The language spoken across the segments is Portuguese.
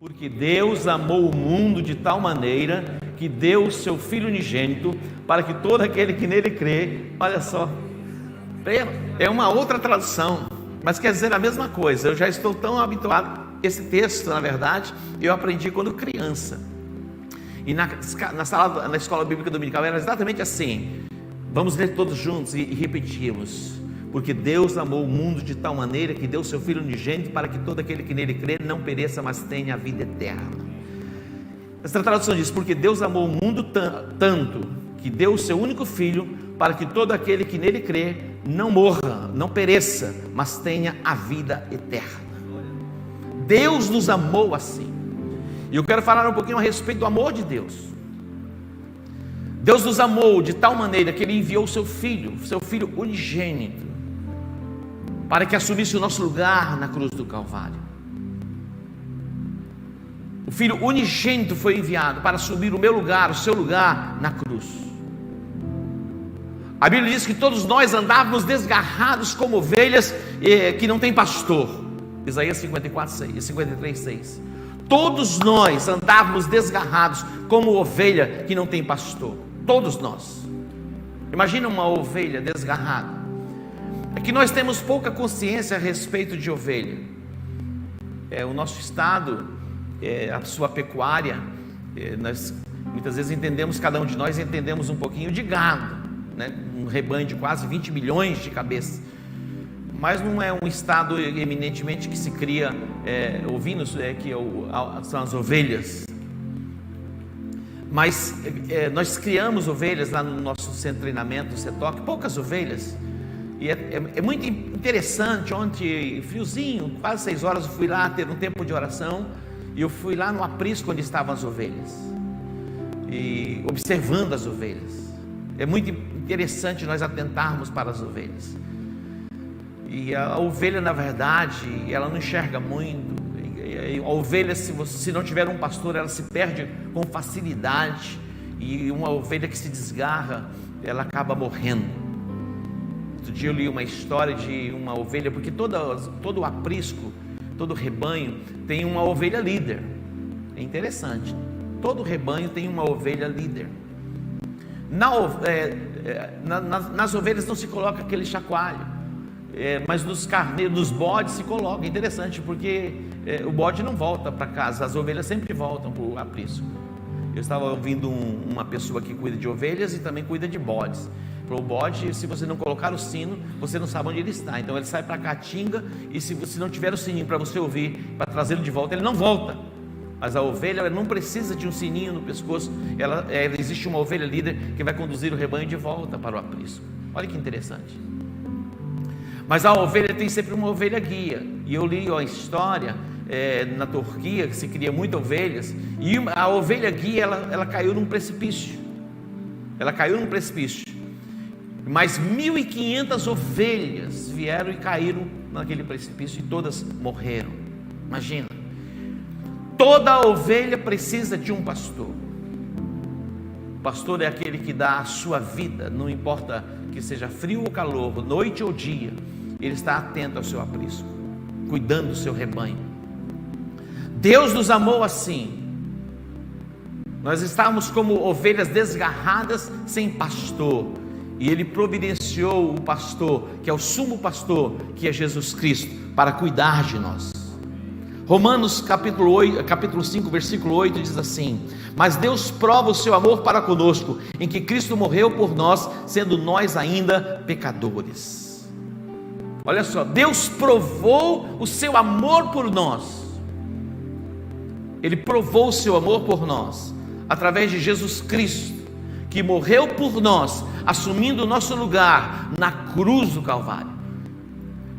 Porque Deus amou o mundo de tal maneira que deu o seu Filho unigênito para que todo aquele que nele crê, olha só, é uma outra tradução, mas quer dizer a mesma coisa. Eu já estou tão habituado a esse texto, na verdade, eu aprendi quando criança. E na escola bíblica dominical era exatamente assim. Vamos ler todos juntos e repetimos. Porque Deus amou o mundo de tal maneira que deu o seu Filho unigênito para que todo aquele que nele crê não pereça, mas tenha a vida eterna. Essa tradução diz: porque Deus amou o mundo tanto que deu o seu único Filho para que todo aquele que nele crê não morra, não pereça, mas tenha a vida eterna. Deus nos amou assim. E eu quero falar um pouquinho a respeito do amor de Deus. Deus nos amou de tal maneira que Ele enviou o seu Filho unigênito, para que assumisse o nosso lugar na cruz do Calvário. O Filho unigênito foi enviado para assumir o meu lugar, o seu lugar na cruz. A Bíblia diz que todos nós andávamos desgarrados como ovelhas que não tem pastor. Isaías 53:6. Todos nós andávamos desgarrados como ovelha que não tem pastor. Todos nós. Imagina uma ovelha desgarrada. É que nós temos pouca consciência a respeito de ovelha. O nosso estado, a sua pecuária, nós muitas vezes entendemos, cada um de nós entendemos um pouquinho de gado, né? Um rebanho de quase 20 milhões de cabeças. Mas não é um estado eminentemente que se cria ovinos, são as ovelhas. Mas nós criamos ovelhas lá no nosso centro de treinamento, o CETOC, poucas ovelhas. E é muito interessante. Ontem, friozinho, quase 6 horas, eu fui lá ter um tempo de oração. E eu fui lá no aprisco onde estavam as ovelhas, e observando as ovelhas. É muito interessante nós atentarmos para as ovelhas. E a ovelha, na verdade, ela não enxerga muito. A ovelha, se não tiver um pastor, ela se perde com facilidade. E uma ovelha que se desgarra, ela acaba morrendo. Outro dia eu li uma história de uma ovelha, porque todo o aprisco, todo rebanho tem uma ovelha líder. É interessante. Todo rebanho tem uma ovelha líder. Nas ovelhas não se coloca aquele chacoalho, mas nos carneiros, nos bodes se coloca. É interessante, porque o bode não volta para casa, as ovelhas sempre voltam para o aprisco. Eu estava ouvindo uma pessoa que cuida de ovelhas e também cuida de bodes. Para o bode, se você não colocar o sino, você não sabe onde ele está. Então ele sai para a caatinga, e se você não tiver o sininho para você ouvir, para trazê-lo de volta, ele não volta. Mas a ovelha, ela não precisa de um sininho no pescoço. Existe uma ovelha líder que vai conduzir o rebanho de volta para o aprisco. Olha que interessante. Mas a ovelha tem sempre uma ovelha guia. E eu li a história na Turquia, que se cria muitas ovelhas, e a ovelha guia, ela caiu num precipício. Ela caiu num precipício. Mas 1.500 ovelhas vieram e caíram naquele precipício, e todas morreram. Imagina. Toda ovelha precisa de um pastor. O pastor é aquele que dá a sua vida, não importa que seja frio ou calor, noite ou dia, ele está atento ao seu aprisco, cuidando do seu rebanho. Deus nos amou assim. Nós estávamos como ovelhas desgarradas, sem pastor, e Ele providenciou o pastor, que é o sumo pastor, que é Jesus Cristo, para cuidar de nós. Romanos capítulo 5, versículo 8 diz assim: mas Deus prova o seu amor para conosco, em que Cristo morreu por nós, sendo nós ainda pecadores. Olha só, Deus provou o seu amor por nós. Ele provou o seu amor por nós, através de Jesus Cristo, que morreu por nós, assumindo o nosso lugar na cruz do Calvário.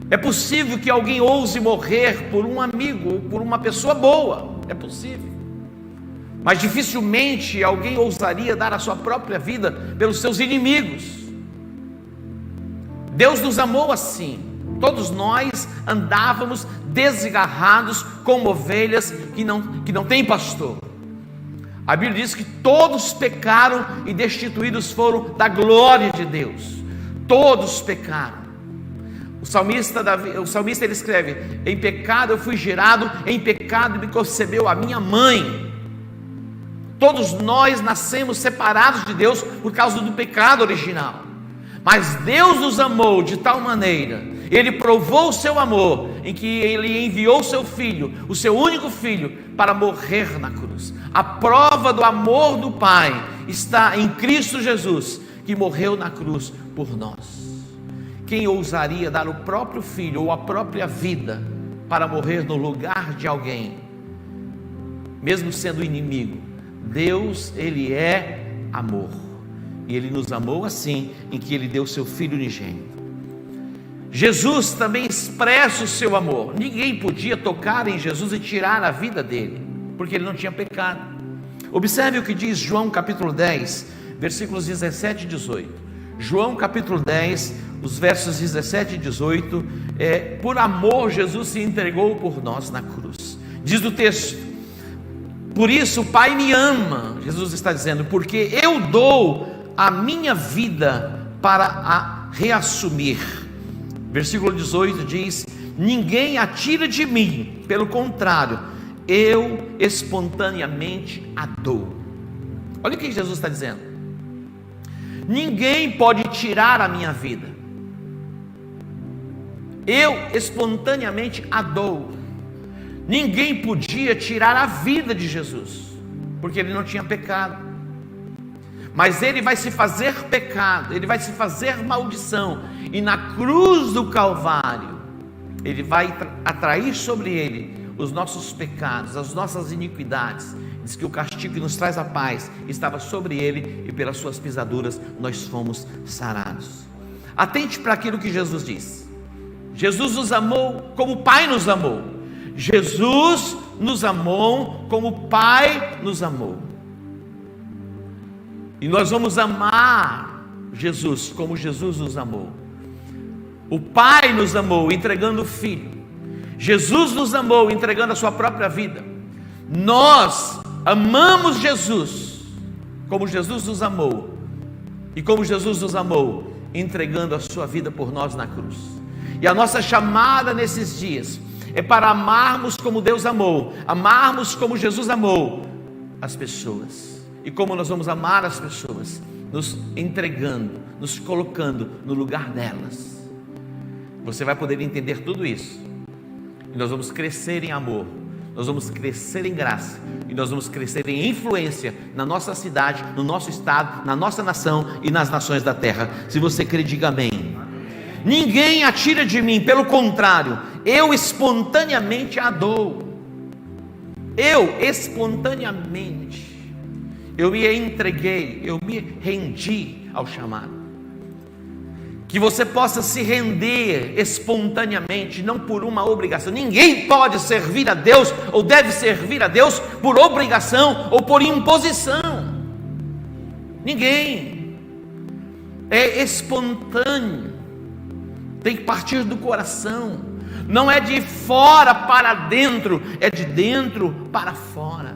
É possível que alguém ouse morrer por um amigo, por uma pessoa boa, é possível, mas dificilmente alguém ousaria dar a sua própria vida pelos seus inimigos. Deus nos amou assim. Todos nós andávamos desgarrados como ovelhas que não têm pastor. A Bíblia diz que todos pecaram e destituídos foram da glória de Deus. Todos pecaram. O salmista ele escreve: em pecado eu fui gerado, em pecado me concebeu a minha mãe. Todos nós nascemos separados de Deus por causa do pecado original. Mas Deus nos amou de tal maneira, Ele provou o seu amor, em que Ele enviou o seu Filho, o seu único Filho, para morrer na cruz. A prova do amor do Pai está em Cristo Jesus, que morreu na cruz por nós. Quem ousaria dar o próprio Filho ou a própria vida para morrer no lugar de alguém, mesmo sendo inimigo? Deus, Ele é amor, e Ele nos amou assim, em que Ele deu o seu Filho unigênito. Jesus também expressa o seu amor. Ninguém podia tocar em Jesus e tirar a vida dele, porque ele não tinha pecado. Observe o que diz João capítulo 10, versículos 17 e 18. João capítulo 10, os versos 17 e 18. Por amor Jesus se entregou por nós na cruz. Diz o texto: por isso o Pai me ama. Jesus está dizendo: porque eu dou a minha vida para a reassumir. Versículo 18 diz: ninguém a tira de mim, pelo contrário, eu espontaneamente a dou. Olha o que Jesus está dizendo: ninguém pode tirar a minha vida, eu espontaneamente a dou. Ninguém podia tirar a vida de Jesus, porque ele não tinha pecado. Mas ele vai se fazer pecado, ele vai se fazer maldição, e na cruz do Calvário, ele vai atrair sobre ele os nossos pecados, as nossas iniquidades. Diz que o castigo que nos traz a paz estava sobre ele, e pelas suas pisaduras nós fomos sarados. Atente para aquilo que Jesus diz. Jesus nos amou como o Pai nos amou. Jesus nos amou como o Pai nos amou. E nós vamos amar Jesus como Jesus nos amou. O Pai nos amou entregando o Filho. Jesus nos amou entregando a sua própria vida. Nós amamos Jesus como Jesus nos amou. E como Jesus nos amou, entregando a sua vida por nós na cruz. E a nossa chamada nesses dias é para amarmos como Deus amou, amarmos como Jesus amou as pessoas. E como nós vamos amar as pessoas? Nos entregando, nos colocando no lugar delas. Você vai poder entender tudo isso, e nós vamos crescer em amor, nós vamos crescer em graça, e nós vamos crescer em influência na nossa cidade, no nosso estado, na nossa nação e nas nações da terra. Se você crê, diga amém. Ninguém a tira de mim, pelo contrário, eu espontaneamente a dou. Eu espontaneamente, eu me entreguei, eu me rendi ao chamado. Que você possa se render espontaneamente, não por uma obrigação. Ninguém pode servir a Deus, ou deve servir a Deus, por obrigação ou por imposição. Ninguém. É espontâneo, tem que partir do coração. Não é de fora para dentro, é de dentro para fora.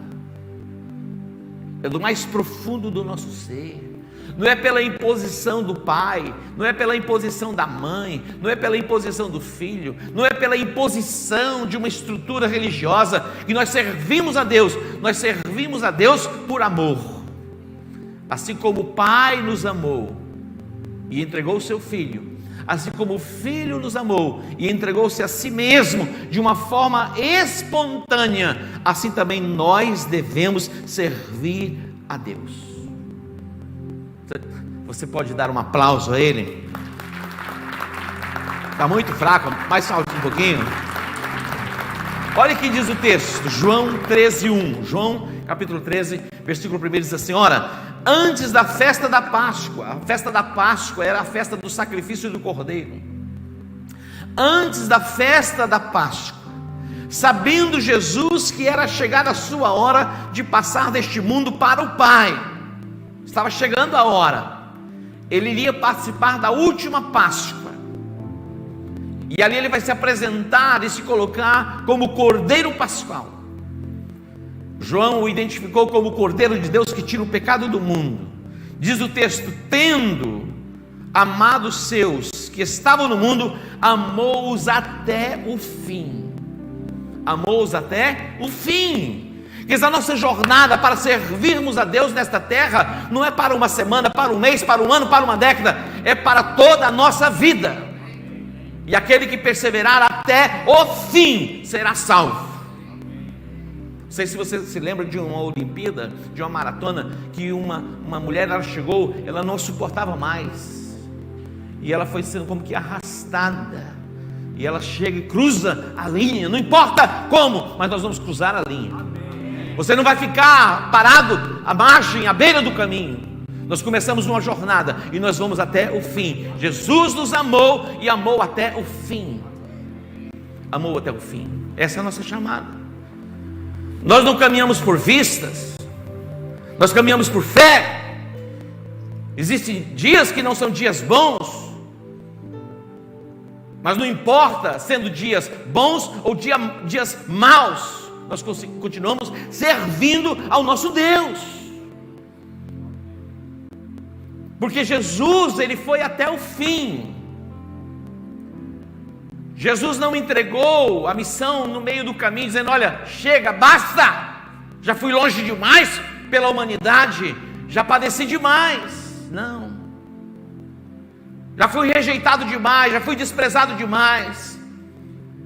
É do mais profundo do nosso ser. Não é pela imposição do pai, não é pela imposição da mãe, não é pela imposição do filho, não é pela imposição de uma estrutura religiosa que nós servimos a Deus. Nós servimos a Deus por amor. Assim como o Pai nos amou e entregou o seu Filho, assim como o Filho nos amou e entregou-se a si mesmo de uma forma espontânea, assim também nós devemos servir a Deus. Você pode dar um aplauso a Ele? Está muito fraco, mais alto um pouquinho. Olha o que diz o texto, João 13:1. João capítulo 13, versículo 1 diz assim: ora, antes da festa da Páscoa, a festa da Páscoa era a festa do sacrifício do Cordeiro. Antes da festa da Páscoa, sabendo Jesus que era chegada a sua hora de passar deste mundo para o Pai, estava chegando a hora, ele iria participar da última Páscoa, e ali ele vai se apresentar e se colocar como Cordeiro Pascual. João o identificou como o Cordeiro de Deus que tira o pecado do mundo. Diz o texto: tendo amados seus que estavam no mundo, amou-os até o fim. Amou-os até o fim. Quer dizer, a nossa jornada para servirmos a Deus nesta terra não é para uma semana, para um mês, para um ano, para uma década, é para toda a nossa vida. E aquele que perseverar até o fim será salvo. Não sei se você se lembra de uma Olimpíada, de uma maratona, que uma mulher, ela chegou, ela não suportava mais, e ela foi sendo como que arrastada, e ela chega e cruza a linha, não importa como, mas nós vamos cruzar a linha. Você não vai ficar parado à margem, à beira do caminho. Nós começamos uma jornada e nós vamos até o fim. Jesus nos amou e amou até o fim. Amou até o fim. Essa é a nossa chamada. Nós não caminhamos por vistas, nós caminhamos por fé. Existem dias que não são dias bons, mas não importa sendo dias bons ou dias maus, nós continuamos servindo ao nosso Deus, porque Jesus, ele foi até o fim. Jesus não entregou a missão no meio do caminho, dizendo: olha, chega, basta, já fui longe demais pela humanidade, já padeci demais. Não, já fui rejeitado demais, já fui desprezado demais,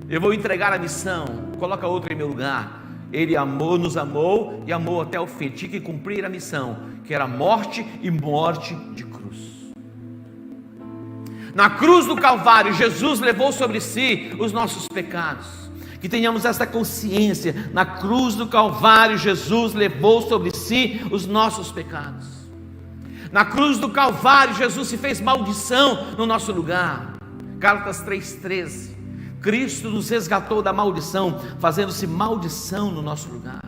eu vou entregar a missão, coloca outra em meu lugar. Ele amou, nos amou e amou até o fim. Tinha que cumprir a missão, que era morte e morte de cruz. Na cruz do Calvário, Jesus levou sobre si os nossos pecados. Que tenhamos essa consciência. Na cruz do Calvário, Jesus levou sobre si os nossos pecados. Na cruz do Calvário, Jesus se fez maldição no nosso lugar. Gálatas 3,13. Cristo nos resgatou da maldição, fazendo-se maldição no nosso lugar.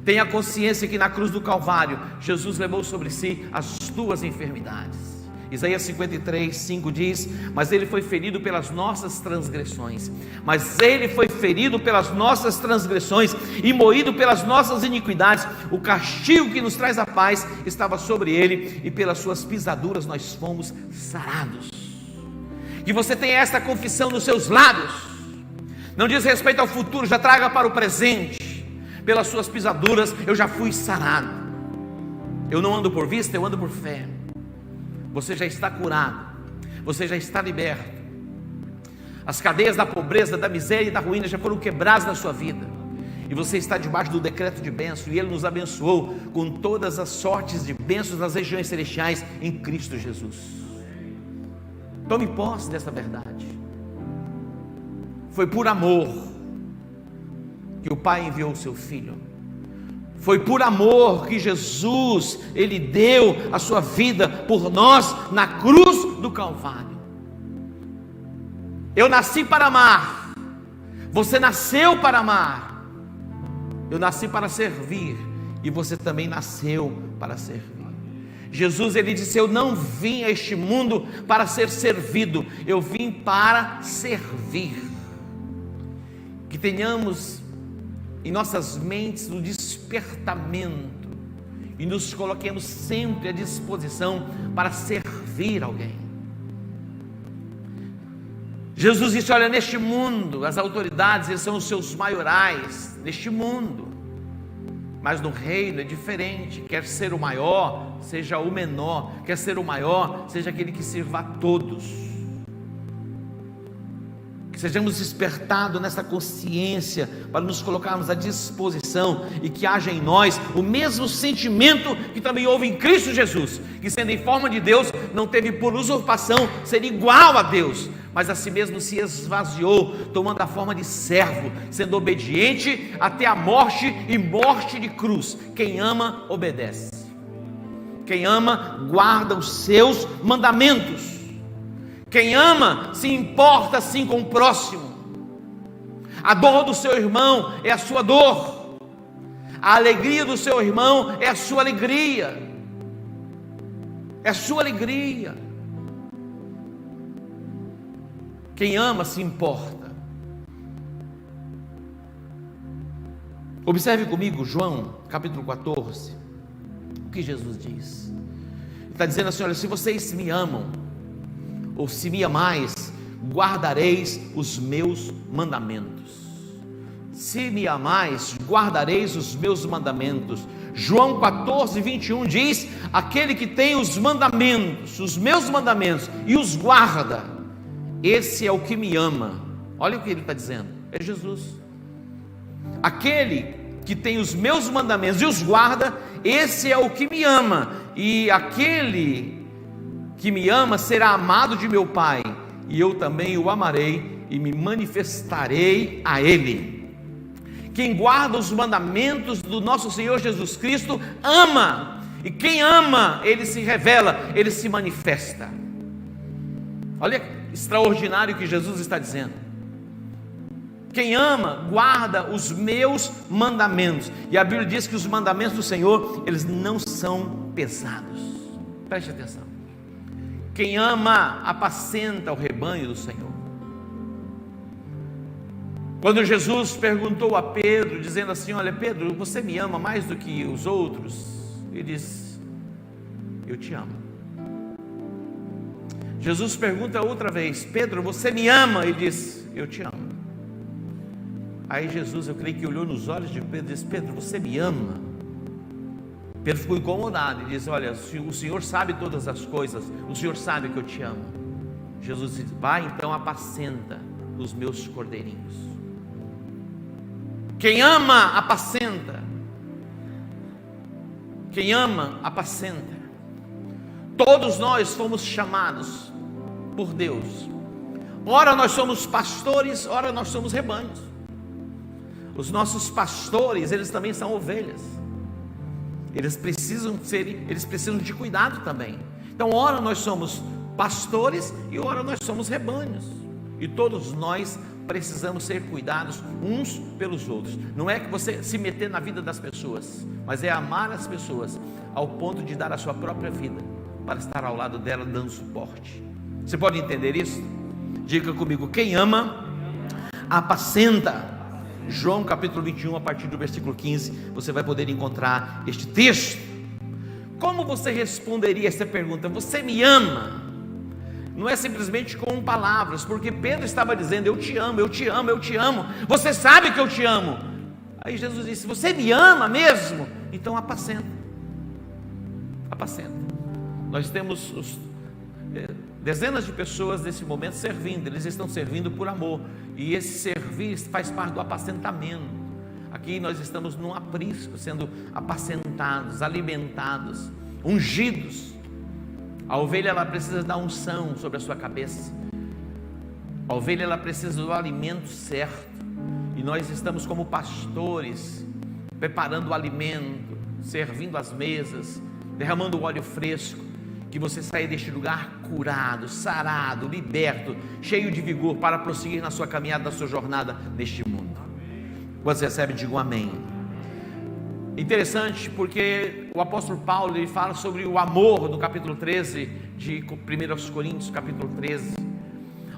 Tenha consciência que na cruz do Calvário, Jesus levou sobre si as tuas enfermidades. Isaías 53:5 diz: mas ele foi ferido pelas nossas transgressões, mas ele foi ferido pelas nossas transgressões e moído pelas nossas iniquidades. O castigo que nos traz a paz estava sobre ele, e pelas suas pisaduras nós fomos sarados. Que você tenha esta confissão nos seus lábios. Não diz respeito ao futuro, já traga para o presente. Pelas suas pisaduras eu já fui sarado. Eu não ando por vista, eu ando por fé. Você já está curado, você já está liberto. As cadeias da pobreza, da miséria e da ruína já foram quebradas na sua vida, e você está debaixo do decreto de bênção, e Ele nos abençoou com todas as sortes de bênçãos nas regiões celestiais em Cristo Jesus. Tome posse dessa verdade. Foi por amor que o Pai enviou o seu Filho. Foi por amor que Jesus, Ele deu a sua vida por nós na cruz do Calvário. Eu nasci para amar, você nasceu para amar. Eu nasci para servir, e você também nasceu para servir. Jesus, Ele disse: eu não vim a este mundo para ser servido, eu vim para servir. Que tenhamos em nossas mentes o despertamento e nos coloquemos sempre à disposição para servir alguém. Jesus disse: olha, neste mundo as autoridades, eles são os seus maiorais neste mundo, mas no reino é diferente. Quer ser o maior, seja o menor. Quer ser o maior, seja aquele que sirva a todos. Sejamos despertados nessa consciência para nos colocarmos à disposição, e que haja em nós o mesmo sentimento que também houve em Cristo Jesus, que sendo em forma de Deus, não teve por usurpação ser igual a Deus, mas a si mesmo se esvaziou, tomando a forma de servo, sendo obediente até a morte, e morte de cruz. Quem ama, obedece. Quem ama, guarda os seus mandamentos. Quem ama se importa sim com o próximo. A dor do seu irmão é a sua dor, a alegria do seu irmão é a sua alegria. É a sua alegria. Quem ama se importa. Observe comigo João capítulo 14. O que Jesus diz? Ele está dizendo assim: olha, se vocês me amam, ou se me amais, guardareis os meus mandamentos. Se me amais, guardareis os meus mandamentos. João 14, 21 diz: aquele que tem os mandamentos, os meus mandamentos, e os guarda, esse é o que me ama. Olha o que ele está dizendo, é Jesus. Aquele que tem os meus mandamentos e os guarda, esse é o que me ama, e aquele que me ama será amado de meu Pai, e eu também o amarei e me manifestarei a ele. Quem guarda os mandamentos do nosso Senhor Jesus Cristo ama, e quem ama, ele se revela, ele se manifesta. Olha que extraordinário que Jesus está dizendo. Quem ama, guarda os meus mandamentos. E a Bíblia diz que os mandamentos do Senhor, eles não são pesados. Preste atenção. Quem ama, apacenta o rebanho do Senhor. Quando Jesus perguntou a Pedro, dizendo assim: olha, Pedro, você me ama mais do que os outros? Ele diz: eu te amo. Jesus pergunta outra vez: Pedro, você me ama? Ele diz: eu te amo. Aí Jesus, eu creio que olhou nos olhos de Pedro e disse: Pedro, você me ama? Pedro ficou incomodado e disse: olha, o Senhor sabe todas as coisas, o Senhor sabe que eu te amo. Jesus disse: vai então, apacenta os meus cordeirinhos. Quem ama, apacenta. Quem ama, apacenta. Todos nós fomos chamados por Deus. Ora nós somos pastores, ora nós somos rebanhos. Os nossos pastores, eles também são ovelhas. Eles precisam de cuidado também. Então, ora nós somos pastores e ora nós somos rebanhos. E todos nós precisamos ser cuidados uns pelos outros. Não é que você se meter na vida das pessoas, mas é amar as pessoas ao ponto de dar a sua própria vida para estar ao lado dela dando suporte. Você pode entender isso? Diga comigo: quem ama, apacenta. João capítulo 21, a partir do versículo 15, você vai poder encontrar este texto. Como você responderia essa pergunta? Você me ama? Não é simplesmente com palavras, porque Pedro estava dizendo: eu te amo, eu te amo, eu te amo. Você sabe que eu te amo. Aí Jesus disse: você me ama mesmo? Então apacenta. Apacenta. Nós temos dezenas de pessoas nesse momento servindo. Eles estão servindo por amor, e esse servir faz parte do apacentamento. Aqui nós estamos num aprisco, sendo apacentados, alimentados, ungidos. A ovelha, ela precisa da unção sobre a sua cabeça. A ovelha, ela precisa do alimento certo, e nós estamos como pastores, preparando o alimento, servindo as mesas, derramando o óleo fresco, que você saia deste lugar curado, sarado, liberto, cheio de vigor para prosseguir na sua caminhada, na sua jornada neste mundo. Você recebe, diga um amém. Interessante, porque o apóstolo Paulo, ele fala sobre o amor no capítulo 13 de 1 Coríntios, capítulo 13.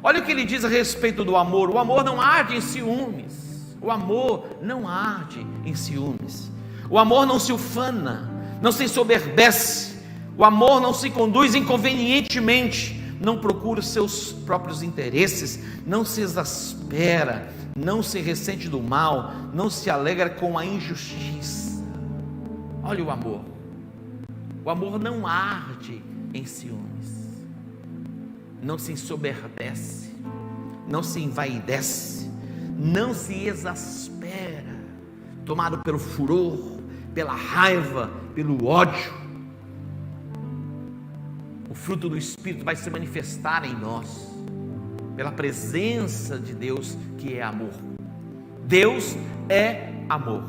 Olha o que ele diz a respeito do amor: o amor não arde em ciúmes. O amor não arde em ciúmes. O amor não se ufana, não se ensoberbece. O amor não se conduz inconvenientemente, não procura os seus próprios interesses, não se exaspera, não se ressente do mal, não se alegra com a injustiça. Olha o amor. O amor não arde em ciúmes, não se ensoberbece, não se envaidece, não se exaspera, tomado pelo furor, pela raiva, pelo ódio. O fruto do Espírito vai se manifestar em nós, pela presença de Deus, que é amor. Deus é amor.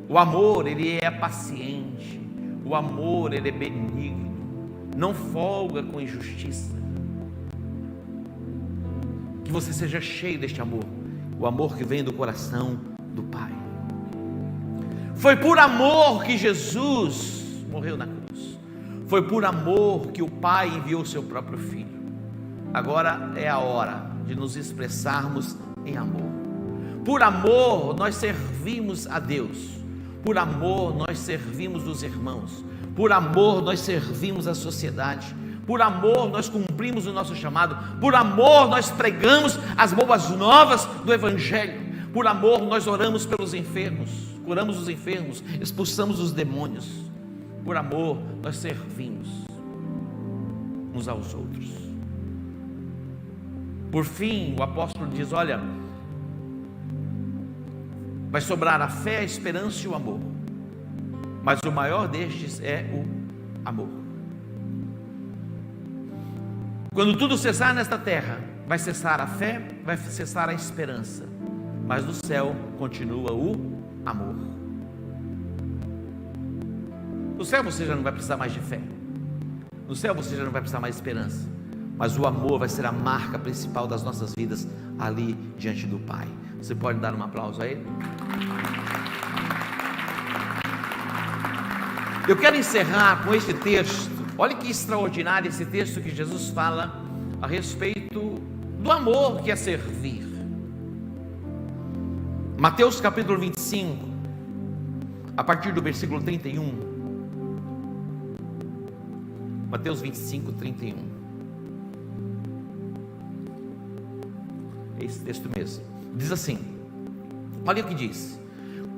O amor, ele é paciente. O amor, ele é benigno, não folga com injustiça. Que você seja cheio deste amor, o amor que vem do coração do Pai. Foi por amor que Jesus morreu na cruz. Foi por amor que o Pai enviou o seu próprio Filho. Agora é a hora de nos expressarmos em amor. Por amor nós servimos a Deus. Por amor nós servimos os irmãos. Por amor nós servimos a sociedade. Por amor nós cumprimos o nosso chamado. Por amor nós pregamos as boas novas do Evangelho. Por amor nós oramos pelos enfermos, curamos os enfermos, expulsamos os demônios. Por amor nós servimos uns aos outros. Por fim, o apóstolo diz: olha, vai sobrar a fé, a esperança e o amor, mas o maior destes é o amor. Quando tudo cessar nesta terra, vai cessar a fé, vai cessar a esperança, mas no céu continua o amor. No céu você já não vai precisar mais de fé, no céu você já não vai precisar mais de esperança, mas o amor vai ser a marca principal das nossas vidas ali diante do Pai. Você pode dar um aplauso a Ele? Eu quero encerrar com este texto. Olha que extraordinário esse texto que Jesus fala a respeito do amor que é servir. Mateus capítulo 25, a partir do versículo 31. Mateus 25, 31. É esse texto mesmo. Diz assim: olha o que diz: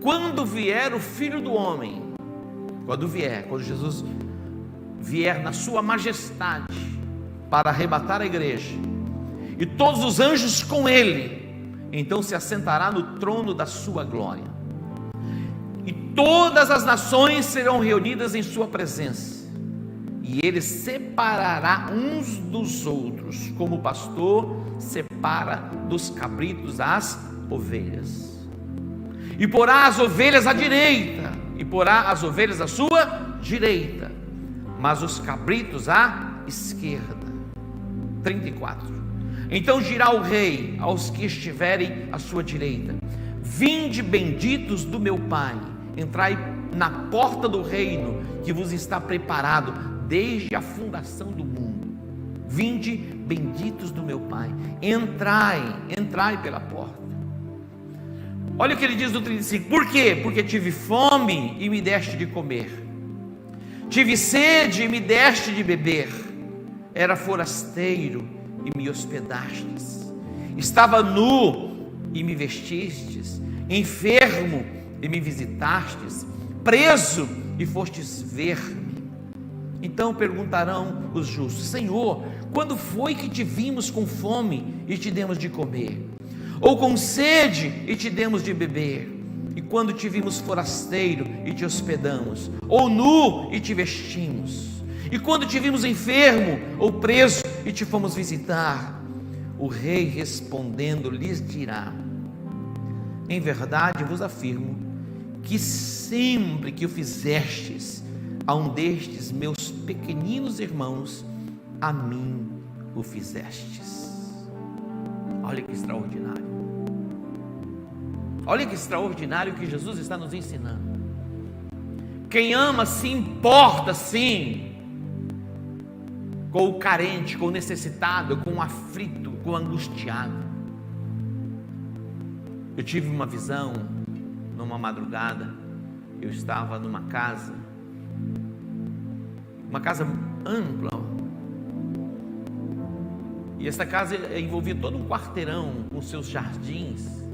quando vier o Filho do Homem, quando Jesus vier na sua majestade para arrebatar a igreja, e todos os anjos com ele, então se assentará no trono da sua glória, e todas as nações serão reunidas em sua presença, e ele separará uns dos outros, como o pastor separa dos cabritos as ovelhas, e porá as ovelhas à direita, e porá as ovelhas à sua direita, mas os cabritos à esquerda. 34. Então dirá o rei aos que estiverem à sua direita: vinde benditos do meu Pai, entrai na porta do reino que vos está preparado desde a fundação do mundo. Vinde benditos do meu Pai, entrai pela porta. Olha o que ele diz no 35: por quê? Porque tive fome e me deste de comer, tive sede e me deste de beber, era forasteiro e me hospedastes, estava nu e me vestistes, enfermo e me visitastes, preso e fostes ver-me. Então perguntarão os justos: Senhor, quando foi que te vimos com fome e te demos de comer, ou com sede e te demos de beber? E quando te vimos forasteiro e te hospedamos, ou nu e te vestimos? E quando te vimos enfermo ou preso e te fomos visitar? O rei respondendo lhes dirá: em verdade vos afirmo que sempre que o fizestes a um destes meus pequeninos irmãos, a mim o fizestes. Olha que extraordinário. Olha que extraordinário que Jesus está nos ensinando. Quem ama se importa sim com o carente, com o necessitado, com o aflito, com o angustiado. Eu tive uma visão numa madrugada. Eu estava numa casa, uma casa ampla, e essa casa envolvia todo um quarteirão com seus jardins.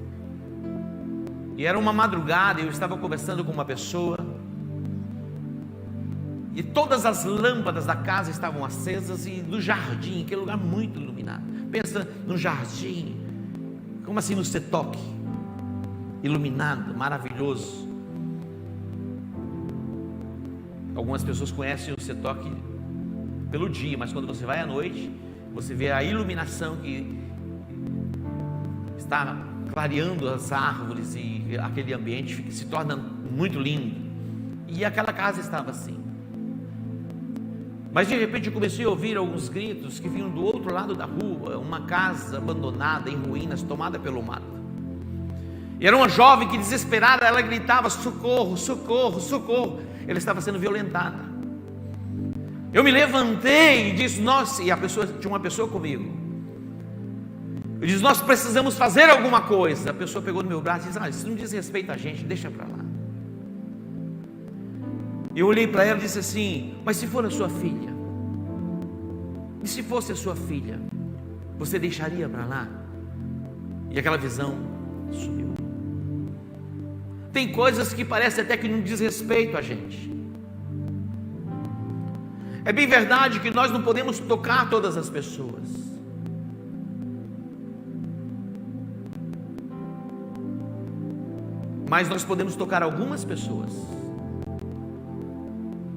E era uma madrugada, eu estava conversando com uma pessoa, e todas as lâmpadas da casa estavam acesas, e do jardim, aquele lugar muito iluminado. Pensa no jardim, como assim no Setoc, iluminado, maravilhoso. Algumas pessoas conhecem o Setoc pelo dia, mas quando você vai à noite, você vê a iluminação que está clareando as árvores, e aquele ambiente se torna muito lindo. E aquela casa estava assim. Mas de repente eu comecei a ouvir alguns gritos que vinham do outro lado da rua, uma casa abandonada, em ruínas, tomada pelo mato. E era uma jovem que, desesperada, ela gritava: socorro, socorro, socorro. Ela estava sendo violentada. Eu me levantei e disse: nossa, e tinha uma pessoa comigo. Eu disse: nós precisamos fazer alguma coisa. A pessoa pegou no meu braço e disse: isso não diz respeito a gente, deixa para lá. Eu olhei para ela e disse assim: mas se for a sua filha? E se fosse a sua filha, você deixaria para lá? E aquela visão sumiu. Tem coisas que parece até que não diz respeito a gente. É bem verdade que nós não podemos tocar todas as pessoas. Mas nós podemos tocar algumas pessoas.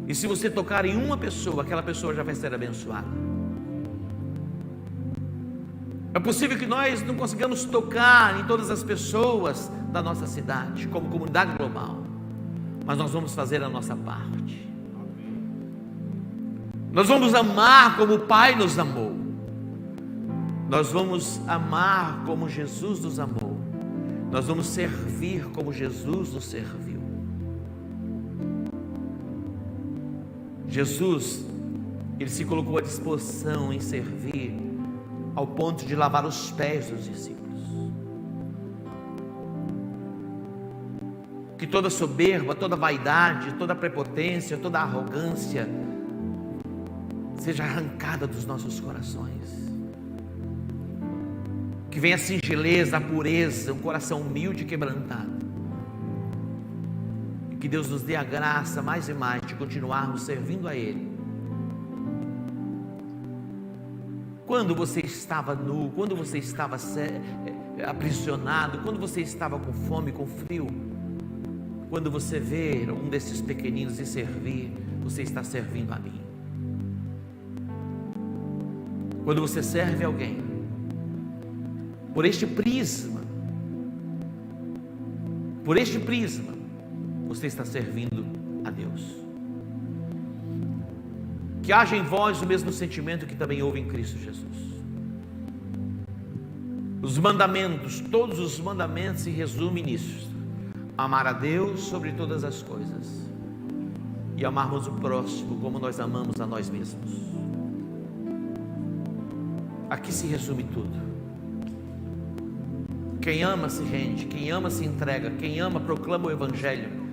E se você tocar em uma pessoa, aquela pessoa já vai ser abençoada. É possível que nós não consigamos tocar em todas as pessoas da nossa cidade, como comunidade global, mas nós vamos fazer a nossa parte. Nós vamos amar como o Pai nos amou. Nós vamos amar como Jesus nos amou. Nós vamos servir como Jesus nos serviu. Jesus, Ele se colocou à disposição em servir, ao ponto de lavar os pés dos discípulos. Que toda soberba, toda vaidade, toda prepotência, toda arrogância seja arrancada dos nossos corações. Que venha a singeleza, a pureza, um coração humilde e quebrantado. E que Deus nos dê a graça mais e mais de continuarmos servindo a Ele. Quando você estava nu, quando você estava aprisionado, quando você estava com fome, com frio, quando você vê um desses pequeninos e servir, você está servindo a mim. Quando você serve alguém, por este prisma, você está servindo a Deus. Que haja em vós o mesmo sentimento que também houve em Cristo Jesus. Os mandamentos, todos os mandamentos se resumem nisso: amar a Deus sobre todas as coisas e amarmos o próximo como nós amamos a nós mesmos. Aqui se resume tudo. Quem ama se rende, quem ama se entrega, quem ama proclama o Evangelho.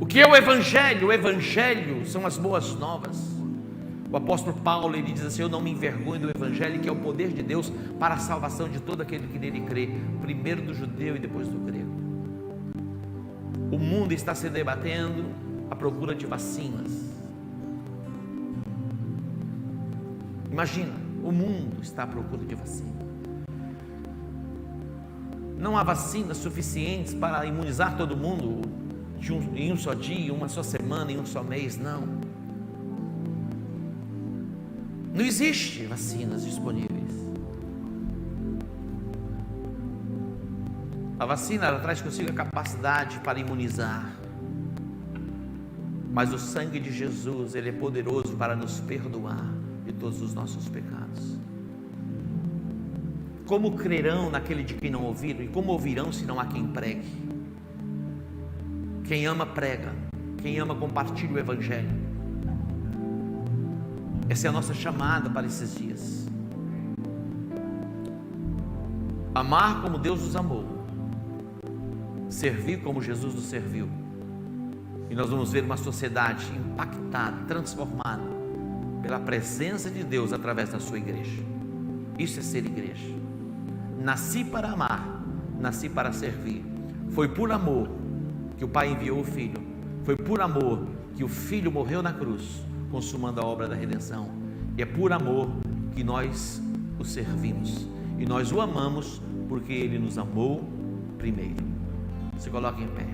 O que é o Evangelho? O Evangelho são as boas novas. O apóstolo Paulo, ele diz assim: eu não me envergonho do Evangelho, que é o poder de Deus para a salvação de todo aquele que nele crê, primeiro do judeu e depois do grego. O mundo está se debatendo à procura de vacinas. Imagina, o mundo está à procura de vacina. Não há vacinas suficientes para imunizar todo mundo em um só dia, uma só semana, em um só mês, não. Não existe vacinas disponíveis. A vacina, ela traz consigo a capacidade para imunizar, mas o sangue de Jesus, ele é poderoso para nos perdoar de todos os nossos pecados. Como crerão naquele de quem não ouviram? E como ouvirão se não há quem pregue? Quem ama prega, quem ama compartilha o Evangelho. Essa é a nossa chamada para esses dias. Amar como Deus nos amou, servir como Jesus nos serviu. E nós vamos ver uma sociedade impactada, transformada pela presença de Deus através da sua igreja. Isso é ser igreja. Nasci para amar, nasci para servir. Foi por amor que o Pai enviou o Filho. Foi por amor que o Filho morreu na cruz, consumando a obra da redenção. E é por amor que nós o servimos. E nós o amamos porque Ele nos amou primeiro. Se coloque em pé.